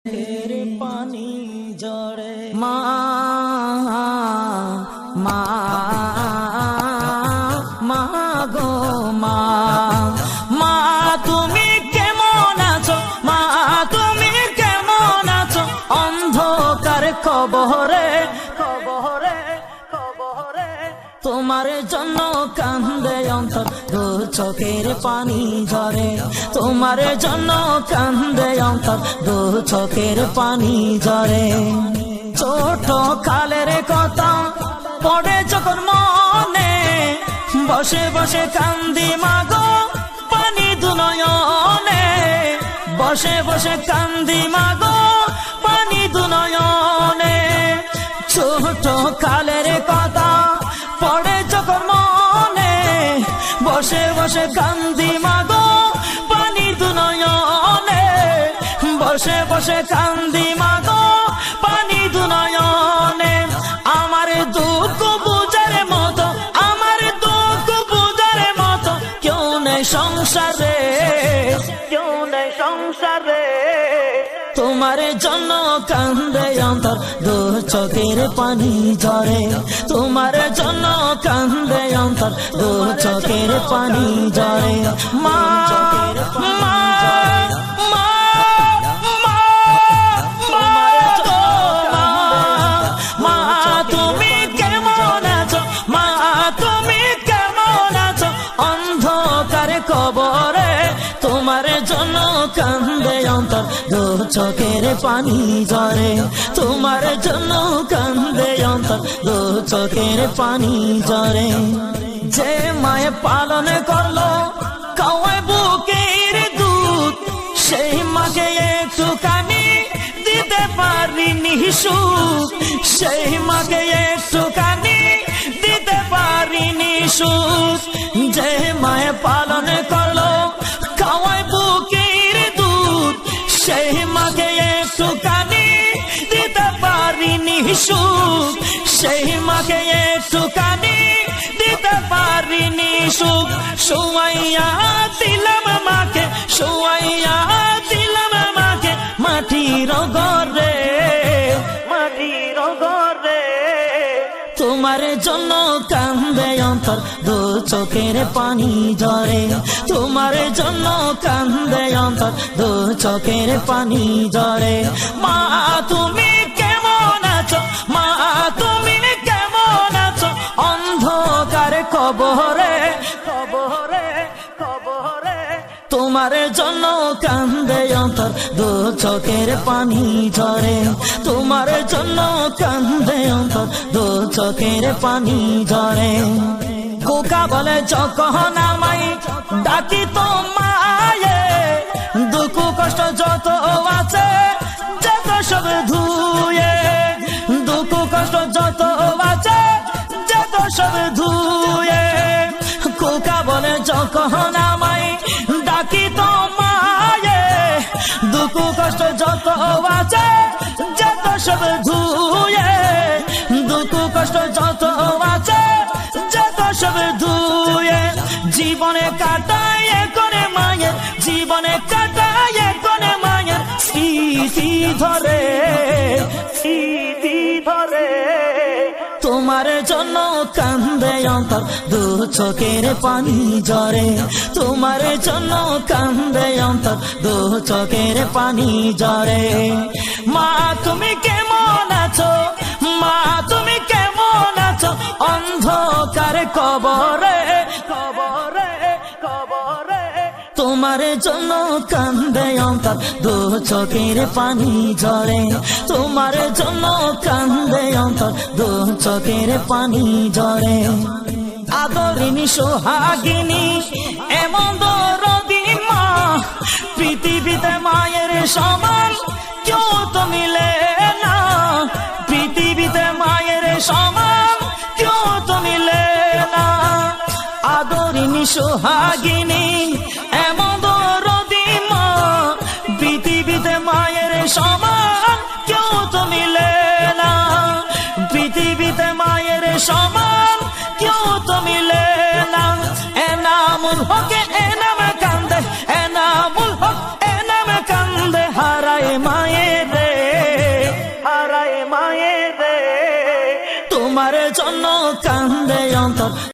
চোখের পানি ঝরে মা মা মা গো মা মা তুমি কেমন আছো মা তুমি কেমন আছো অন্ধকার কবরে কবরে কবরে তোমার জন্য কান্দে অন্তর দু চোখের পানি ঝরে তোমার জন্য কান্দে অন্তর দু চোখের পানি ঝরে ছোট কালের কথা পড়ে যখন মনে বসে বসে কান্দি মাগো পানি দুনয়নে বসে বসে কান্দি মাগো পানি দুনয়নে ছোট কালের কথা পড়ে যখন মনে বসে বসে কান্দি মাগো পানি দুনয়নে বসে বসে কান্দি মাগো পানি দুনয়নে আমার দুঃখ বুঝার মতো আমার দুঃখ বুঝার মতো কেউ নেই সংসারে কেউ নেই সংসারে তোমার জন্য কান্দে অন্তর দু চোখের পানি ঝরে তোমার জন্য কান্দে অন্তর দু চোখের পানি ঝরে মা মা মা মা মা তুমি কেমন আছো মা তুমি কেমন আছো অন্ধকার কবরে তোমার জন্য কান্দে অন্তর দু চোখের পানি ঝরে তোমার জন্য কান্দে অন্তর দু চোখের পানি ঝরে যে মায়ে পালন করলো খাওয়ায় বুকের দুধ সেই মাকে একটুখানি দিতে পারিনি সুখ সেই মাকে একটুখানি দিতে পারিনি সুখ যে মায়ে পালন করলো খাওয়ায় বুকের দুধ সেই মাকে একটুখানি দিতে পারিনি সুখ সেই মাকে একটুখানি দিতে পারিনি সুখ শুয়াইয়া দিলাম মাকে শুয়াইয়া দিলাম মাকে মাটির ঘরে মাটির ঘরে তোমার জন্য কান্দে অন্তর দু চোখের পানি ঝরে তোমার জন্য কান্দে অন্তর দু চোখের পানি ঝরে মা তুমি কেমন আছো মা তুমি কেমন আছো অন্ধকার কবরে কবরে কবরে তোমার জন্য কান্দে অন্তর দু চোখের পানি ঝরে তোমার জন্য কান্দে অন্তর দু চোখের পানি ঝরে কোকা বলে যখন আমায় ডাকি তো মায়ে দুঃখ কষ্ট যত আছে যত সব ধুয়ে দুঃখ কষ্ট যত আছে যত সব ধুয়ে কোকা বলে যখন আমায় ডাকি তো মায়ে দুঃখ কষ্ট যত আছে যত সব ধুয়ে দুঃখ কষ্ট যত আছে যত সব ধুয়ে জীবনে কাটায় কোনে মায়ের জীবনে কাটায় কোনে মায়ের স্মৃতি ধরে স্মৃতি ধরে তোমার জন্য কান্দে অন্তর দু চোখের পানি ঝরে তোমার জন্য কান্দে অন্তর দু চোখের পানি ঝরে মা তুমি কেমন আছো মা তুমি কেমন আছো অন্ধকার কবরে কবরে কবরে তোমার জন্য কান্দে অন্তর দু চোখের পানি ঝরে তোমার জন্য কান্দে অন্তর দু চোখের পানি ঝরে আদরিনী সোহাগিনী এমন দরদি মা পৃথিবীতে মায়ের সমান কেউ তো মিলে না পৃথিবীতে মায়ের সমান কেউ তো মিলে না আদরিনী সোহাগিনী এমন দরদি মা পৃথিবীতে মায়ের সমান কেউ তো মিলে না পৃথিবীতে মায়ের সমান কেউ তো মিলে না এনামুল হকে এনাম কান্দে এনামুল হক এনাম কান্দে হারায় মায়ের তোমার জন্য কান্দে অন্তর।